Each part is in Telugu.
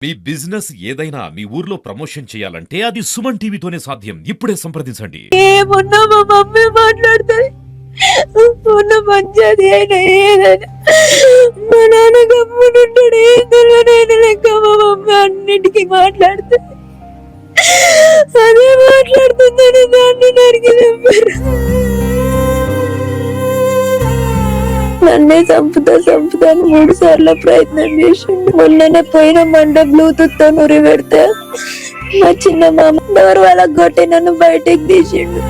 మీ బిజినెస్ ఏదైనా మీ ఊర్లో ప్రమోషన్ చేయాలంటే అది సుమన్ టీవీతోనే సాధ్యం. ఇప్పుడే సంప్రదించండి. ఏమున్నా మా మమ్మీ మాట్లాడుతుంది. ఉన్న మంచిది అయినా ఏదైనా మా నాన్న గమ్మునుంటాడు. ఏం తెలియనైనా లెక్క మా మమ్మీ అన్నిటికీ మాట్లాడుతుంది. అదే మాట్లాడుతుందని దాన్ని నరికి చంపారు. నన్నే చంపుతా అని 3 సార్లు ప్రయత్నం చేసిండు. మొన్ననే పోయిన మండ బ్లూటూత్ తో నురి పెడితే మా చిన్న మామ డోర్ వాళ్ళకి కొట్టి నన్ను బయటకు తీసిండు.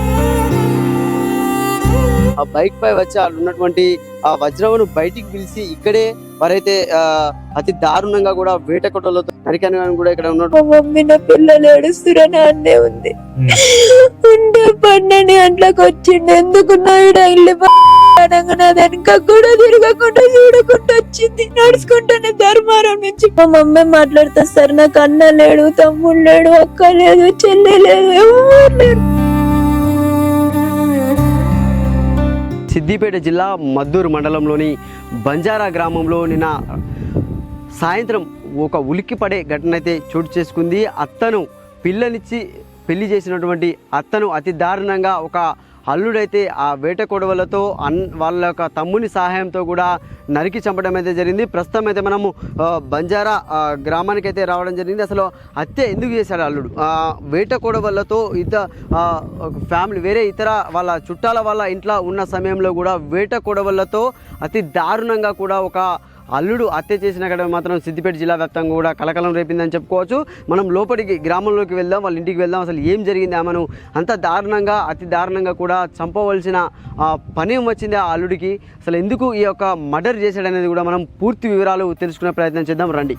ఆ బైక్ పై వచ్చి వాళ్ళు ఉన్నటువంటి ఆ వజ్రవను బయటికి పిలిచి ఇక్కడే వారైతే అతి దారుణంగా కూడా వేట కొట్టలతో నరికని కూడా ఇక్కడ ఉన్నట్టు. మా మమ్మీ నా పిల్లలు ఏడుస్తురని అన్నే ఉంది. ఉండే 12 గంటలకు వచ్చిండు. ఎందుకున్నా ఇల్లు వెనక కూడా తిరగకుండా చూడకుండా వచ్చింది. నడుచుకుంటానే ధర్మారం నుంచి మా మమ్మీ మాట్లాడుతా, సార్ నాకు అన్న లేడు, తమ్ముడు లేడు, అక్క లేదు, చెల్లి లేదు, ఎవరు లేరు. సిద్దిపేట జిల్లా మద్దూరు మండలంలోని బంజారా గ్రామంలో నిన్న సాయంత్రం ఒక ఉలిక్కిపడే ఘటన అయితే చోటు చేసుకుంది. అత్తను పిల్లనిచ్చి పెళ్లి చేసినటువంటి అత్తను అతి దారుణంగా ఒక అల్లుడైతే ఆ వేట కొడవలతో వాళ్ళ యొక్క తమ్ముని సహాయంతో కూడా నరికి చంపడం అయితే జరిగింది. ప్రస్తుతం అయితే మనము బంజారా గ్రామానికి అయితే రావడం జరిగింది. అసలు హత్య ఎందుకు చేశాడు అల్లుడు? వేట కొడవలతో ఫ్యామిలీ వేరే ఇతర వాళ్ళ చుట్టాల వాళ్ళ ఇంట్లో ఉన్న సమయంలో కూడా వేట కొడవలతో అతి దారుణంగా కూడా ఒక అల్లుడు హత్య చేసిన ఘటన మాత్రం సిద్దిపేట జిల్లా వ్యాప్తంగా కూడా కలకలం రేపిందని చెప్పుకోవచ్చు. మనం లోపలికి గ్రామంలోకి వెళ్దాం, వాళ్ళ ఇంటికి వెళ్దాం. అసలు ఏం జరిగింది, ఆమెను అంత దారుణంగా అతి దారుణంగా కూడా చంపవలసిన పని వచ్చింది ఆ అల్లుడికి. అసలు ఎందుకు ఈ యొక్క మర్డర్ చేశాడనేది కూడా మనం పూర్తి వివరాలు తెలుసుకునే ప్రయత్నం చేద్దాం, రండి.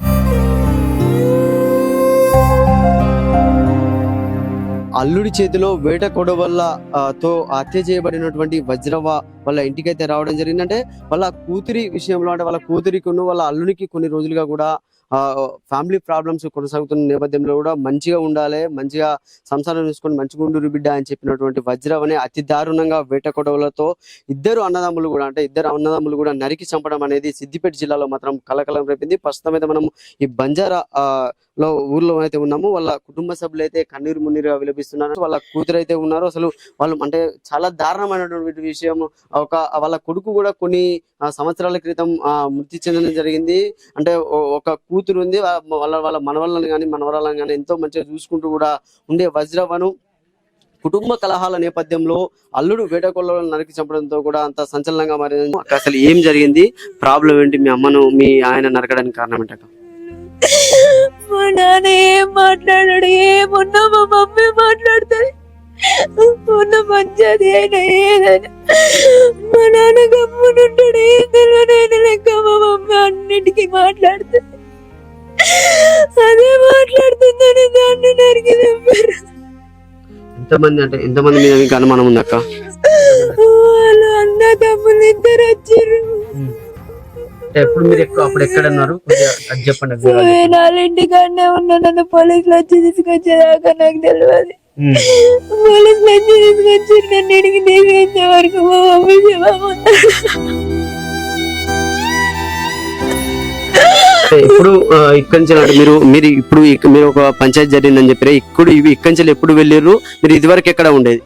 అల్లుడి చేతిలో వేట కొడవల్ల తో హత్య చేయబడినటువంటి వజ్రవ వాళ్ళ ఇంటికైతే రావడం జరిగింది. అంటే వాళ్ళ కూతురి విషయంలో, అంటే వాళ్ళ కూతురికి వాళ్ళ అల్లునికి కొన్ని రోజులుగా కూడా ఫ్యామిలీ ప్రాబ్లమ్స్ కొనసాగుతున్న నేపథ్యంలో కూడా మంచిగా ఉండాలి, మంచిగా సంసారం చూసుకొని మంచిగా ఉండు బిడ్డ అని చెప్పినటువంటి వజ్రవని అతి దారుణంగా వేట కొడవలతో ఇద్దరు అన్నదమ్ములు కూడా నరికి చంపడం అనేది సిద్దిపేట జిల్లాలో మాత్రం కలకలం రేపింది. ప్రస్తుతం అయితే మనం ఈ బంజారా ఊర్లో అయితే ఉన్నాము. వాళ్ళ కుటుంబ సభ్యులు అయితే కన్నీరు మున్నీరుగా విలపిస్తున్నారు. వాళ్ళ కూతురు అయితే ఉన్నారు. అసలు వాళ్ళు అంటే చాలా దారుణమైనటువంటి విషయం. వాళ్ళ కొడుకు కూడా కొన్ని సంవత్సరాల క్రితం మృతి చెందడం జరిగింది. అంటే ఒక కూతురు ఉంది, వాళ్ళ మనవళ్ళని కానీ మనవరాలను కానీ ఎంతో మంచిగా చూసుకుంటూ కూడా ఉండే వజ్రవను కుటుంబ కలహాల నేపథ్యంలో అల్లుడు వేటకొల్లను నరికి చంపడంతో కూడా అంత సంచలనంగా మారింది. అసలు ఏం జరిగింది, ప్రాబ్లం ఏంటి, మీ అమ్మను మీ ఆయన నరకడానికి కారణం ఏంటక్క? మా నాన్న ఏం మాట్లాడాడు, ఏమున్నా మా మమ్మీ మాట్లాడుతుంది. ఉన్న మంచిది అయినా ఏదైనా మా నాన్న గమ్మునుంటాడు. ఏం తెలియనైనా లెక్క మా మమ్మీ అన్నిటికీ మాట్లాడుతుంది. అదే మాట్లాడుతుందని దాన్ని నరికి చంపారు. ఎంతమంది మీద మీకు అనుమానం ఉంది అక్క? వాళ్ళు అన్న తమ్ముళ్ళు ఇద్దరు వచ్చారు. ఎప్పుడు మీరు అప్పుడు ఎక్కడ ఉన్నారు చెప్పండి. వాళ్ళ ఇంటికాడనే ఉన్నా. నన్ను పోలీసులు వచ్చి తీసుకొచ్చేదాకా నాకు తెలియదు. పోలీసులు వచ్చి తీసుకొచ్చి నన్ను ఇంటికి తీసుకొచ్చే వరకు మా మమ్మీ ఇప్పుడు ఇక్కడి నుంచి మీరు ఒక పంచాయతీ జరిగిందని చెప్పారు. ఇక్కడి నుంచి ఎప్పుడు వెళ్ళారు మీరు? ఇదివరకు ఎక్కడ ఉండేది?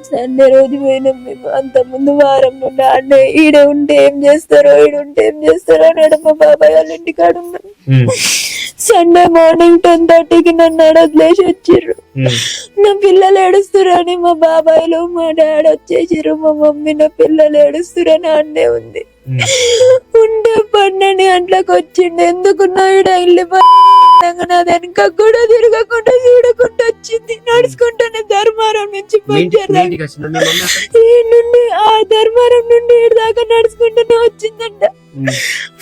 సండే రోజు పోయినాం మేము. అంత ముందు వారం నుండి ఆడే ఈడ ఉంటే ఏం చేస్తారో అని మా బాబాయ్ వాళ్ళ ఇంటికాడ ఉన్నాం. సండే మార్నింగ్ 10:30కి నన్ను వదిలేసి వచ్చిర్రు. నా పిల్లలు ఏడుస్తురని మా బాబాయ్లు మా డాడీ వచ్చేసిర్రు. మా మమ్మీ నా పిల్లలు ఏడుస్తురని ఆడనే ఉంది. ఉండే 12 గంటలకు వచ్చిండు. ఎందుకున్నా ఇల్లు వెనక కూడా తిరగకుండా చూడకుండా వచ్చింది. నడుచుకుంటానే ధర్మారం నుంచి నుండి ఆ ధర్మారం నుండి దాకా నడుచుకుంటూనే వచ్చిందంట.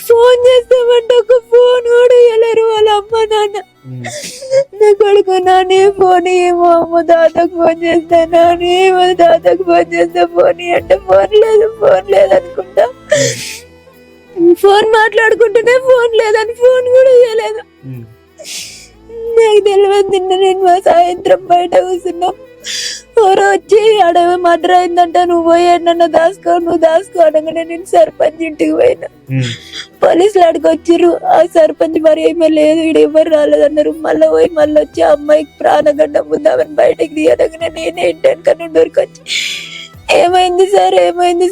ఫోన్ చేస్తామంటే ఒక ఫోన్ కూడా ఇవ్వలేరు వాళ్ళ అమ్మ నాన్న. నా కొడుకు నానే ఫోన్ ఏమో అమ్మ తాతకు ఫోన్ చేస్తా, నానేమో తాతకు ఫోన్ చేస్తా, ఫోన్ అంటే ఫోన్ లేదు అనుకుంటా. ఫోన్ మాట్లాడుకుంటూనే ఫోన్ లేదని ఫోన్ కూడా ఇవ్వలేదు. నాకు తెలియదు. నిన్న నేను సాయంత్రం బయట కూర్చున్నాం. ఎవరో వచ్చి అడవి మర్డర్ అయిందంట, నువ్వు పోయి నన్ను దాసుకో అనగానే నేను సర్పంచ్ ఇంటికి పోయినా. పోలీసులు అడిగి వచ్చిర్రు. ఆ సర్పంచ్ మరి ఏమీ లేదు, ఈడ ఎవరు రాలేదన్నారు. మళ్ళీ పోయి మళ్ళీ వచ్చి ఆ అమ్మాయికి ప్రాణగండం ఉంది, ఆమెను బయటకు తీయడగానే నేనే ఇంటి వెనక నుండి ఉరికొచ్చి ఏమైంది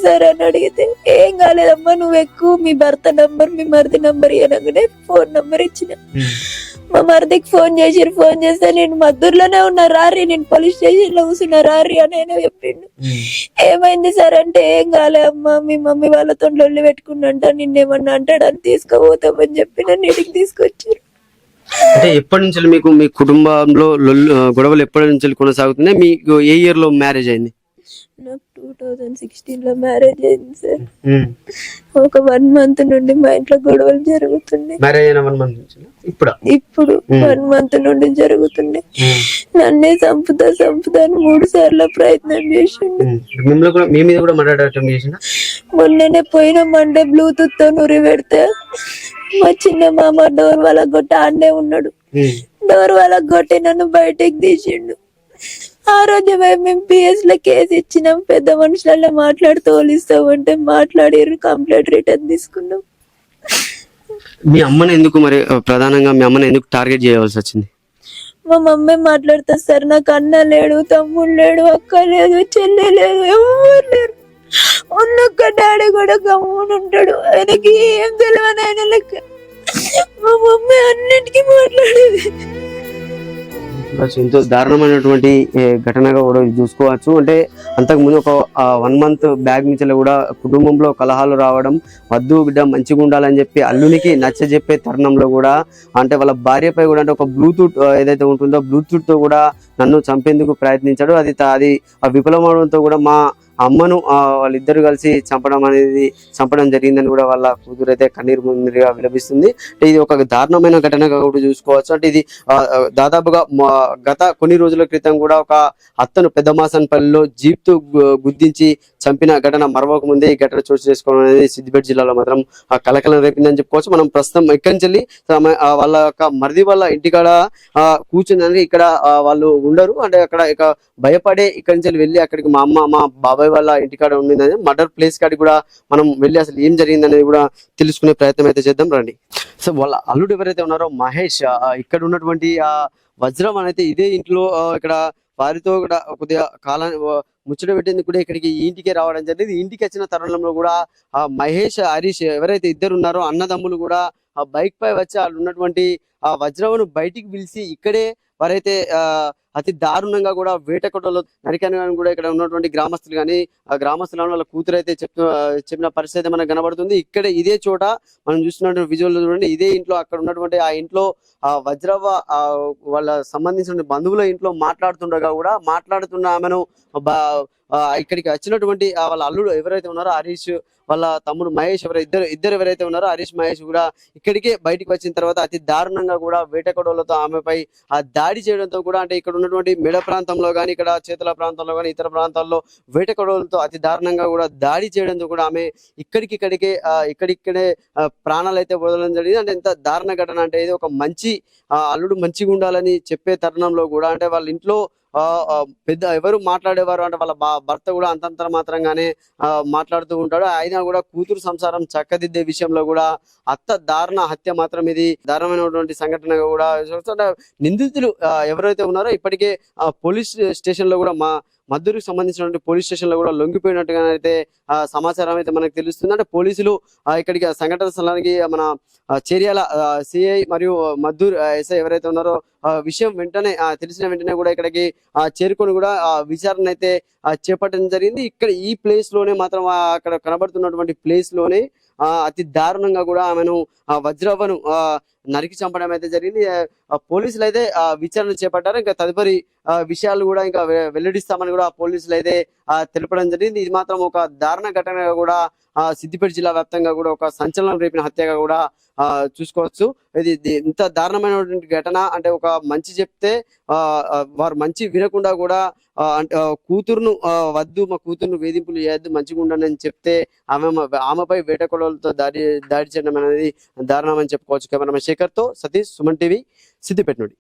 సార్ అని అడిగితే, ఏం కాలేదమ్మా నువ్వు ఎక్కువ, మీ భర్త నంబర్ మీ మరిది నంబర్ అనగానే ఫోన్ నంబర్ ఇచ్చిన. మా మరిదికి ఫోన్ చేస్తే నేను మద్దూరులోనే ఉన్నా రారి, నేను పోలీస్ స్టేషన్ లో కూర్చున్నా రారి అని ఆయన చెప్పిండు. ఏమైంది సార్ అంటే, ఏం కాలే అమ్మా, మీ మమ్మీ వాళ్ళతో లొల్లి పెట్టుకున్నంట, నిన్నేమన్నా అంటాడని తీసుకుపోతామని చెప్పి నన్ను ఇంటికి తీసుకొచ్చారు. అంటే ఎప్పటి నుంచి మీకు మీ కుటుంబంలో గొడవలు ఎప్పటి నుంచి కొనసాగుతున్నాయి? మీకు ఏ ఇయర్ లో మ్యారేజ్ అయింది? నాకు 2016 లో మ్యారేజ్ అయింది సార్. ఒక 1 month నుండి మా ఇంట్లో గొడవలు జరుగుతున్నాయి. మ్యారేజ్ అయిన 1 month నుంచి ఇప్పుడు 1 month నుండి జరుగుతున్నాయి. నన్నే చంపుతా అని 3 సార్లు ప్రయత్నం చేసిండు. మీ మీద కూడా మర్డర్ అటెంప్ట్ చేసిండా? మొన్ననే పోయిన మండే బ్లూటూత్ తో నురి పెడితే మా చిన్న మామ డోర్ వాళ్ళ కొట్టి ఆడనే ఉన్నాడు. డోర్ వాళ్ళ కొట్టి నన్ను బయటికి తీసిండు. ఆ రోజు మేము పిఎస్ లో కేసు ఇచ్చినాం, పెద్ద మనుషులలో మాట్లాడి తోలిస్తామంటే మాట్లాడారు, కంప్లైంట్ రిటర్న్ తీసుకున్నాం. మీ అమ్మని ఎందుకు మరి ప్రధానంగా మీ అమ్మని ఎందుకు టార్గెట్ చేయవలసి వచ్చింది? మా మమ్మీ మాట్లాడుతా సార్, నాకు అన్న లేడు, తమ్ముడు లేడు, అక్క లేదు, చెల్లి లేదు, ఎవరు లేరు. ఉన్నొక్క డాడీ కూడా గమ్మున ఉంటాడు, ఆయనకి ఏం తెలియని ఆయన లెక్క. మా మమ్మీ అన్నిటికీ మాట్లాడేది. ఎంతో దారుణమైనటువంటి ఘటనగా కూడా చూసుకోవచ్చు. అంటే అంతకుముందు ఒక 1 month బ్యాగ్ నుంచి కూడా కుటుంబంలో కలహాలు రావడం, వద్దు బిడ్డ మంచిగా ఉండాలని చెప్పి అల్లునికి నచ్చ చెప్పే తరుణంలో కూడా అంటే వాళ్ళ భార్యపై కూడా అంటే ఒక బ్లూటూత్ ఏదైతే ఉంటుందో బ్లూటూత్ తో కూడా నన్ను చంపేందుకు ప్రయత్నించాడు. అది విఫలమవడంతో కూడా మా అమ్మను వాళ్ళిద్దరు కలిసి చంపడం జరిగిందని కూడా వాళ్ళ కూతురు అయితే కన్నీరు ముందుగా విలపిస్తుంది. అంటే ఇది ఒక దారుణమైన ఘటనగా కూడా చూసుకోవచ్చు. అంటే ఇది దాదాపుగా గత కొన్ని రోజుల క్రితం కూడా ఒక అత్తను పెద్దమాసన్పల్లిలో జీప్ తో గుద్దించి చంపిన ఘటన మరవక ముందే ఈ ఘటన చోటు చేసుకోవడం అనేది సిద్దిపేట జిల్లాలో మాత్రం కలకలం రేపిందని చెప్పుకోవచ్చు. మనం ప్రస్తుతం ఇక్కడి నుంచి వాళ్ళ యొక్క మరిది వాళ్ళ ఇంటికాడ కూర్చుందని, ఇక్కడ వాళ్ళు ఉండరు అంటే అక్కడ ఇక భయపడే ఇక్కడి నుంచి వెళ్ళి అక్కడికి మా అమ్మ మా బాబాయ్ వాళ్ళ ఇంటికాడ ఉండిందని మర్డర్ ప్లేస్ కాడికి కూడా మనం వెళ్ళి అసలు ఏం జరిగింది అనేది కూడా తెలుసుకునే ప్రయత్నం అయితే చేద్దాం రండి. సో వాళ్ళ అల్లుడు ఎవరైతే ఉన్నారో మహేష్, ఇక్కడ ఉన్నటువంటి వజ్రం అనేది ఇదే ఇంట్లో ఇక్కడ వారితో కూడా కొద్దిగా కాలాన్ని ముచ్చట పెట్టేందుకు కూడా ఇక్కడికి ఈ ఇంటికే రావడం జరిగింది. ఇంటికి వచ్చిన తరుణంలో కూడా మహేష్ హరీష్ ఎవరైతే ఇద్దరు ఉన్నారో అన్నదమ్ములు కూడా ఆ బైక్ పై వచ్చి వాళ్ళు ఉన్నటువంటి ఆ వజ్రమును బయటికి పిలిచి ఇక్కడే వారైతే అతి దారుణంగా కూడా వేటకొట్టలో నరికాని కూడా ఇక్కడ ఉన్నటువంటి గ్రామస్తులు కానీ ఆ గ్రామస్తుల వాళ్ళ కూతురు అయితే చెప్పిన పరిస్థితి మనకు కనబడుతుంది. ఇక్కడ ఇదే చోట మనం చూస్తున్నటువంటి విజువల్ చూడండి, ఇదే ఇంట్లో అక్కడ ఉన్నటువంటి ఆ ఇంట్లో వజ్రవ్వ వాళ్ళ సంబంధించిన బంధువుల ఇంట్లో మాట్లాడుతున్న ఆమెను ఇక్కడికి వచ్చినటువంటి వాళ్ళ అల్లుడు ఎవరైతే ఉన్నారో హరీష్, వాళ్ళ తమ్ముడు మహేష్ ఇద్దరు ఎవరైతే ఉన్నారో హరీష్ మహేష్ కూడా ఇక్కడికే బయటకు వచ్చిన తర్వాత అతి దారుణంగా కూడా వేటకొడవలతో ఆమెపై ఆ దాడి చేయడంతో కూడా అంటే ఇక్కడ ఉన్నటువంటి మెడ ప్రాంతంలో కానీ ఇక్కడ చేతుల ప్రాంతంలో కానీ ఇతర ప్రాంతాల్లో వేటకొడవలతో అతి దారుణంగా కూడా దాడి చేయడంతో కూడా ఆమె ఇక్కడిక్కడే ప్రాణాలు అయితే వదలడం జరిగింది. అంటే ఎంత దారుణ ఘటన అంటే ఇది ఒక మంచి అల్లుడు మంచిగా ఉండాలని చెప్పే తరుణంలో కూడా అంటే వాళ్ళ ఇంట్లో పెద్ద ఎవరు మాట్లాడేవారు అంటే వాళ్ళ భర్త కూడా అంతంతర మాత్రంగానే మాట్లాడుతూ ఉంటాడు. అయినా కూడా కూతురు సంసారం చక్కదిద్దే విషయంలో కూడా అత్త దారుణ హత్య మాత్రం ఇది దారుణమైనటువంటి సంఘటనగా కూడా నిందితులు ఎవరైతే ఉన్నారో ఇప్పటికే పోలీస్ స్టేషన్ లో కూడా మద్దూరుకు సంబంధించినటువంటి పోలీస్ స్టేషన్ లో కూడా లొంగిపోయినట్టుగా అయితే సమాచారం అయితే మనకు తెలుస్తుంది. అంటే పోలీసులు ఇక్కడికి సంఘటన స్థలానికి మన చేర్యాల సిఐ మరియు మద్దూరు ఎస్ఐ ఎవరైతే ఉన్నారో విషయం వెంటనే తెలిసిన వెంటనే కూడా ఇక్కడికి చేరుకొని కూడా విచారణ అయితే చేపట్టడం జరిగింది. ఇక్కడ ఈ ప్లేస్ లోనే మాత్రం అక్కడ కనబడుతున్నటువంటి ప్లేస్ లోనే అతి దారుణంగా కూడా ఆమెను వజ్రవ్వను నరికి చంపడం అయితే జరిగింది. పోలీసులు అయితే విచారణ చేపట్టారు. ఇంకా తదుపరి విషయాలు కూడా ఇంకా వెల్లడిస్తామని కూడా పోలీసులు అయితే తెలపడం జరిగింది. ఇది మాత్రం ఒక దారుణ ఘటనగా కూడా సిద్దిపేట జిల్లా వ్యాప్తంగా కూడా ఒక సంచలనం రేపిన హత్యగా కూడా చూసుకోవచ్చు. ఇది ఇంత దారుణమైనటువంటి ఘటన అంటే ఒక మంచి చెప్తే వారు మంచి వినకుండా కూడా అంటే కూతురును వద్దు మా కూతురును వేధింపులు చేయొద్దు మంచిగా ఉండండి అని చెప్తే ఆమెపై వేటకొడవలతో దాడి చేయడం అనేది దారుణం అని చెప్పుకోవచ్చు. కెమెరామెన్ శేఖర్ తో సతీష్, సుమన్ టీవీ, సిద్దిపేట నుండి.